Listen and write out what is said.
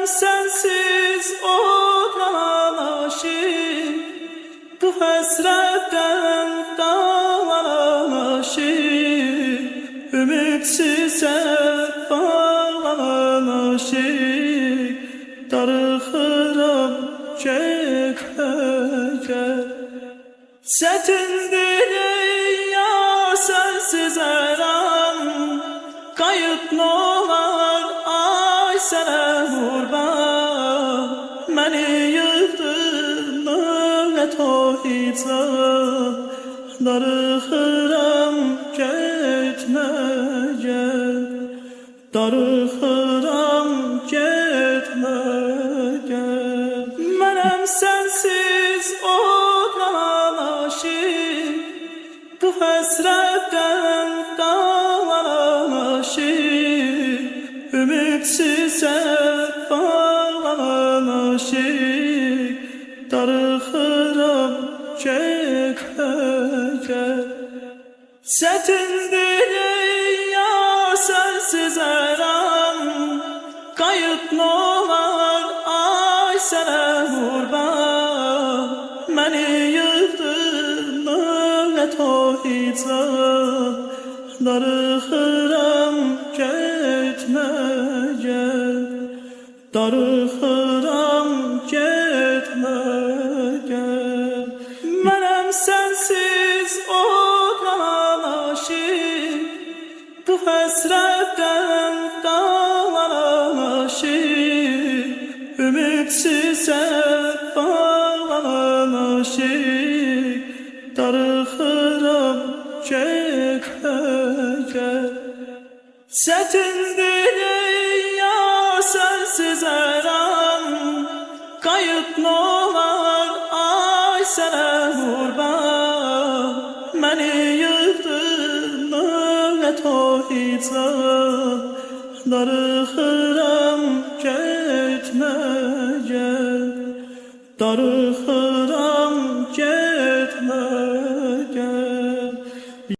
sensiz olan aşık, bu hasretten dağlanan aşık, ümitsize bağlanan aşık, darıxıram getməyə. Çətindir ey yar sensiz aram, qayıt nolar ay sənə qurban. Məni yıxdın övrət o hicab, darıxıram getməyə, darıxıram getməyə. Mənəm sensiz olan aşık, bu həsrətdən dağlanan aşık, ümitsizə bağlanan aşık, darıxıram getməyə. Çətindir ey yar sensiz aram, qayıt nolar ay sənə qurban. Məni yıxdın övrət o hicab, darıxıram getməyə, darıxıram getməyə. Mənəm sensiz olan aşık, bu həsrətdən dağlanan aşık, ümitsizə bağlanan aşık, darıxıram getməyə. Çətindir ey yar sensiz aram, qayıt nolar ay sənə qurban. Məni yıxdın övrət o hicab, darıxıram getməyə, darıxıram